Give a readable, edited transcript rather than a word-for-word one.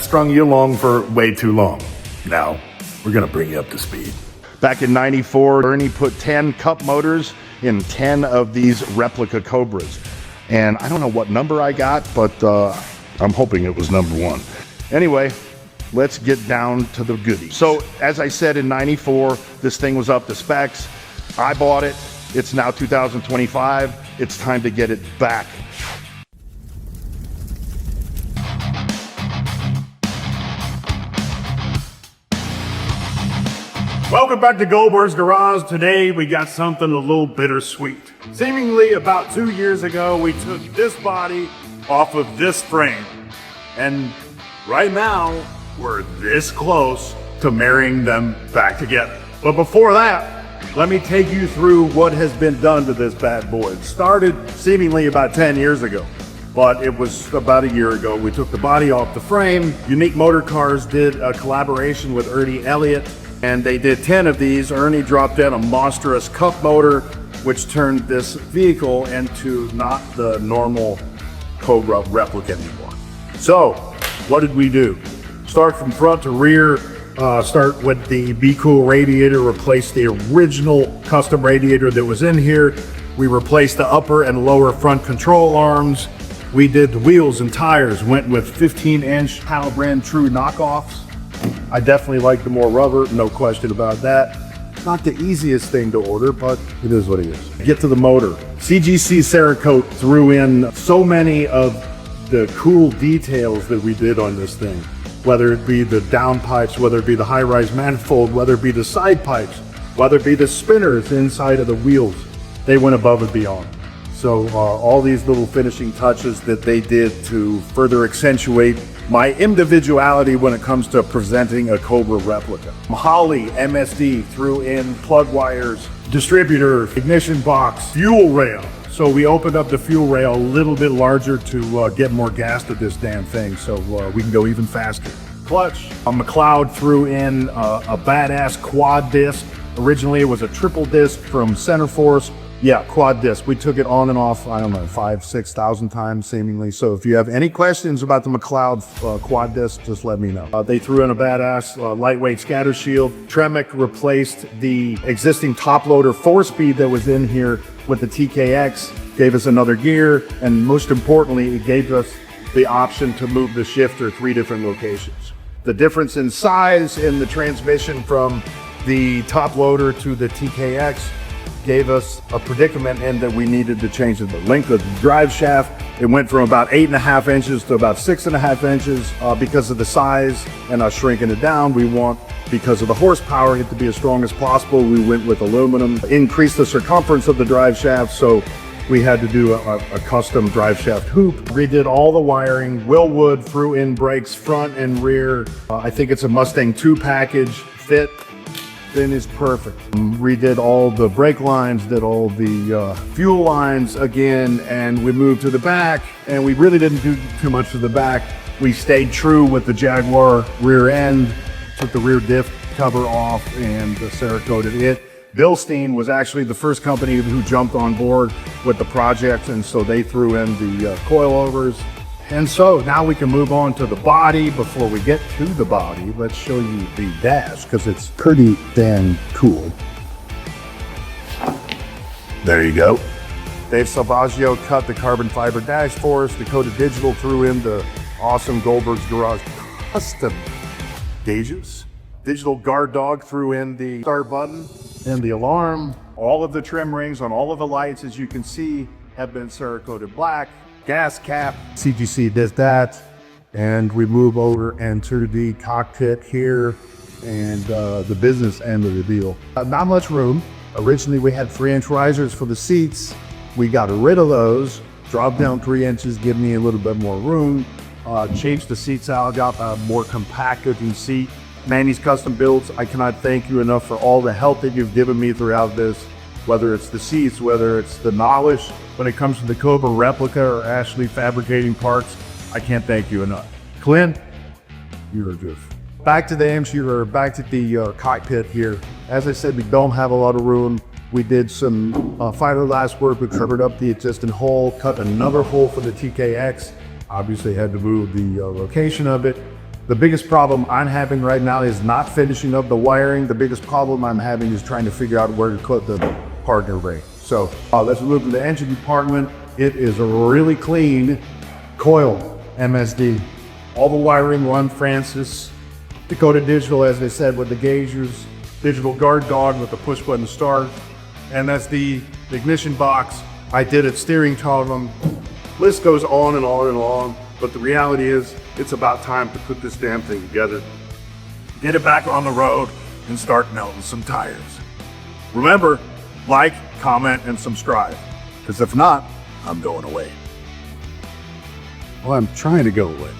strung you along for way too long. Now, we're gonna bring you up to speed. Back in '94, Ernie put 10 cup motors in 10 of these replica Cobras. And I don't know what number I got, but I'm hoping it was number 1. Anyway, let's get down to the goodies. So, as I said, in '94, this thing was up to specs. I bought it. It's now 2025. It's time to get it back. Welcome back to Goldberg's Garage. Today we got something a little bittersweet. Seemingly about 2 years ago, we took this body off of this frame. And right now, we're this close to marrying them back together. But before that, let me take you through what has been done to this bad boy. It started seemingly about 10 years ago, but it was about a year ago. We took the body off the frame. Unique Motor Cars did a collaboration with Ernie Elliot, and they did 10 of these. Ernie dropped in a monstrous cup motor, which turned this vehicle into not the normal Cobra replica anymore. So, what did we do? Start from front to rear. Start with the Be Cool radiator, replace the original custom radiator that was in here. We replaced the upper and lower front control arms. We did the wheels and tires, went with 15-inch Hal brand true knockoffs. I definitely like the more rubber, no question about that. Not the easiest thing to order, but it is what it is. Get to the motor. CGC Cerakote threw in so many of the cool details that we did on this thing. Whether it be the downpipes, whether it be the high-rise manifold, whether it be the side pipes, whether it be the spinners inside of the wheels, they went above and beyond. So all these little finishing touches that they did to further accentuate my individuality when it comes to presenting a Cobra replica. Holley MSD threw in plug wires, distributor, ignition box, fuel rail. So we opened up the fuel rail a little bit larger to get more gas to this damn thing, so we can go even faster. Clutch. McLeod threw in a badass quad disc. Originally it was a triple disc from Centerforce. Yeah, quad disc. We took it on and off, I don't know, 5,000 to 6,000 times seemingly. So if you have any questions about the McLeod quad disc, just let me know. They threw in a badass lightweight scatter shield. Tremec replaced the existing top loader 4-speed that was in here with the TKX, gave us another gear, and most importantly, it gave us the option to move the shifter 3 different locations. The difference in size in the transmission from the top loader to the TKX gave us a predicament in that we needed to change the length of the drive shaft. It went from about 8.5 inches to about 6.5 inches because of the size and us shrinking it down. We want, because of the horsepower, it to be as strong as possible. We went with aluminum, increased the circumference of the drive shaft, so we had to do a custom drive shaft hoop. Redid all the wiring. Willwood threw in brakes front and rear. I think it's a Mustang 2 package fit. Then is perfect. Redid all the brake lines, did all the fuel lines again, and we moved to the back, and we really didn't do too much to the back. We stayed true with the Jaguar rear end, took the rear diff cover off and Cerakoted it. Bilstein was actually the first company who jumped on board with the project, and so they threw in the coilovers. And so now we can move on to the body. Before we get to the body, let's show you the dash because it's pretty damn cool. There you go. Dave Salvaggio cut the carbon fiber dash for us. Dakota Digital threw in the awesome Goldberg's Garage custom gauges. Digital Guard Dog threw in the start button and the alarm. All of the trim rings on all of the lights, as you can see, have been Cerakoted black. Gas cap, CGC did that, and we move over into the cockpit here and the business end of the deal. Not much room. Originally we had 3-inch risers for the seats. We got rid of those, dropped down 3 inches, give me a little bit more room. Changed the seats out, got a more compact looking seat. Manny's Custom Builds, I cannot thank you enough for all the help that you've given me throughout this. Whether it's the seats, whether it's the knowledge when it comes to the Cobra replica or Ashley fabricating parts, I can't thank you enough. Clint, you're just back to the AMC, or back to the cockpit here. As I said, we don't have a lot of room. We did some fiberglass work. We covered up the existing hole, cut another hole for the TKX. Obviously had to move the location of it. The biggest problem I'm having right now is not finishing up the wiring. The biggest problem I'm having is trying to figure out where to put the partner ring. So let's move to the engine compartment. It is a really clean coil MSD. All the wiring run Francis. Dakota Digital, as they said, with the gaugers. Digital guard dog with the push button start. And that's the ignition box. I did it steering toggle. List goes on and on and on. But the reality is, it's about time to put this damn thing together. Get it back on the road and start melting some tires. Remember, like, comment, and subscribe. Because if not, I'm going away. Well, I'm trying to go away.